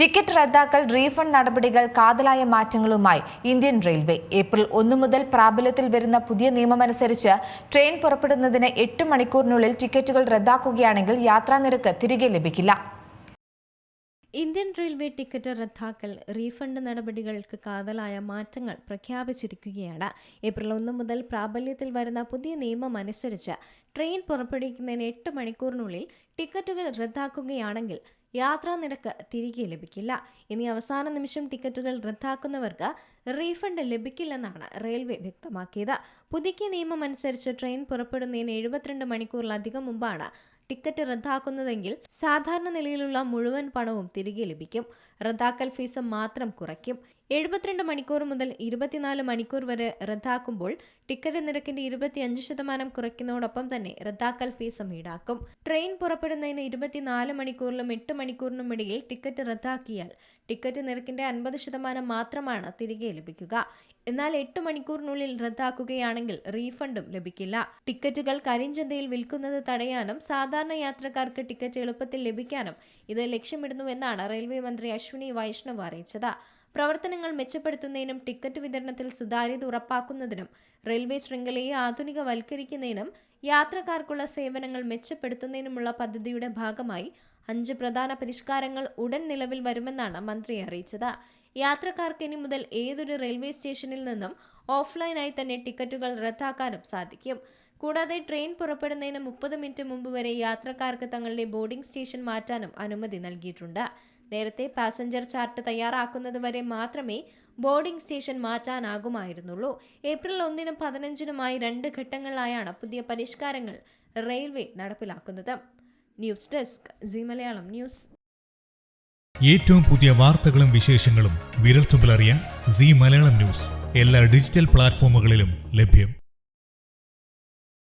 Ticket റദ്ദാക്കൽ refund നടപടികൾ കാതലായ മാറ്റങ്ങളുമായി ഇന്ത്യൻ റെയിൽവേ. ഏപ്രിൽ 1 മുതൽ പ്രാബല്യത്തിൽ വരുന്ന പുതിയ നിയമമനുസരിച്ച് ട്രെയിൻ പുറപ്പെടുന്നതിന് 8 മണിക്കൂറിനുള്ളിൽ ടിക്കറ്റുകൾ റദ്ദാക്കുകയാണെങ്കിൽ യാത്രാനിരക്ക് തിരികെ ലഭിക്കില്ല. ഇന്ത്യൻ റെയിൽവേ ടിക്കറ്റ് റദ്ദാക്കൽ റീഫണ്ട് നടപടികൾക്ക് കാതലായ മാറ്റങ്ങൾ പ്രഖ്യാപിച്ചിരിക്കുകയാണ്. ഏപ്രിൽ 1 മുതൽ പ്രാബല്യത്തിൽ വരുന്ന പുതിയ നിയമമനുസരിച്ച് ട്രെയിൻ പുറപ്പെടുവിക്കുന്നതിന് 8 മണിക്കൂറിനുള്ളിൽ ടിക്കറ്റുകൾ റദ്ദാക്കുകയാണെങ്കിൽ യാത്രാനിരക്ക് തിരികെ ലഭിക്കില്ല. ഇനി അവസാന നിമിഷം ടിക്കറ്റുകൾ റദ്ദാക്കുന്നവർക്ക് റീഫണ്ട് ലഭിക്കില്ലെന്നാണ് റെയിൽവേ വ്യക്തമാക്കിയത്. പുതുക്കിയ നിയമമനുസരിച്ച് ട്രെയിൻ പുറപ്പെടുന്നതിന് 72 മണിക്കൂറിലധികം മുമ്പാണ് ടിക്കറ്റ് റദ്ദാക്കുന്നതെങ്കിൽ സാധാരണ നിലയിലുള്ള മുഴുവൻ പണവും തിരികെ ലഭിക്കും. റദ്ദാക്കൽ ഫീസ് മാത്രം കുറയ്ക്കും. 72 മണിക്കൂർ മുതൽ 24 മണിക്കൂർ വരെ റദ്ദാക്കുമ്പോൾ ടിക്കറ്റ് നിരക്കിന്റെ 25% കുറയ്ക്കുന്നതോടൊപ്പം തന്നെ റദ്ദാക്കൽ ഫീസും ഈടാക്കും. ട്രെയിൻ പുറപ്പെടുന്നതിന് 24 മണിക്കൂറിലും 8 മണിക്കൂറിനും ഇടയിൽ ടിക്കറ്റ് റദ്ദാക്കിയാൽ ടിക്കറ്റ് നിരക്കിന്റെ 50% മാത്രമാണ് തിരികെ ലഭിക്കുക. എന്നാൽ 8 മണിക്കൂറിനുള്ളിൽ റദ്ദാക്കുകയാണെങ്കിൽ റീഫണ്ടും ലഭിക്കില്ല. ടിക്കറ്റുകൾ കരിഞ്ചന്തയിൽ വിൽക്കുന്നത് തടയാനും സാധാരണ യാത്രക്കാർക്ക് ടിക്കറ്റ് എളുപ്പത്തിൽ ലഭിക്കാനും ഇത് ലക്ഷ്യമിടുന്നുവെന്നാണ് റെയിൽവേ മന്ത്രി അശ്വിനി വൈഷ്ണവ് അറിയിച്ചത്. പ്രവർത്തനങ്ങൾ മെച്ചപ്പെടുത്തുന്നതിനും ടിക്കറ്റ് വിതരണത്തിൽ സുതാര്യത ഉറപ്പാക്കുന്നതിനും റെയിൽവേ ശൃംഖലയെ ആധുനികവൽക്കരിക്കുന്നതിനും യാത്രക്കാർക്കുള്ള സേവനങ്ങൾ മെച്ചപ്പെടുത്തുന്നതിനുമുള്ള പദ്ധതിയുടെ ഭാഗമായി 5 പ്രധാന പരിഷ്കാരങ്ങൾ ഉടൻ നിലവിൽ വരുമെന്നാണ് മന്ത്രി അറിയിച്ചത്. യാത്രക്കാർക്ക് ഇനി മുതൽ ഏതൊരു റെയിൽവേ സ്റ്റേഷനിൽ നിന്നും ഓഫ്ലൈനായി തന്നെ ടിക്കറ്റുകൾ റദ്ദാക്കാനും സാധിക്കും. കൂടാതെ ട്രെയിൻ പുറപ്പെടുന്നതിന് 30 മിനിറ്റ് മുമ്പ് വരെ യാത്രക്കാർക്ക് തങ്ങളുടെ ബോർഡിംഗ് സ്റ്റേഷൻ മാറ്റാനും അനുമതി നൽകിയിട്ടുണ്ട്. നേരത്തെ പാസഞ്ചർ ചാർട്ട് തയ്യാറാക്കുന്നത് വരെ മാത്രമേ ബോർഡിംഗ് സ്റ്റേഷൻ മാറ്റാനാകുമായിരുന്നുള്ളൂ. ഏപ്രിൽ 1-നും 15-നുമായി 2 ഘട്ടങ്ങളിലായാണ് പുതിയ പരിഷ്കാരങ്ങൾ റെയിൽവേ നടപ്പിലാക്കുന്നത്. News desk Zee Malayalam news. ഏറ്റവും പുതിയ വാർത്തകളും വിശേഷങ്ങളും വിരൽത്തുമ്പിലറിയാൻ സീ മലയാളം ന്യൂസ് എല്ലാ ഡിജിറ്റൽ പ്ലാറ്റ്ഫോമുകളിലും ലഭ്യം.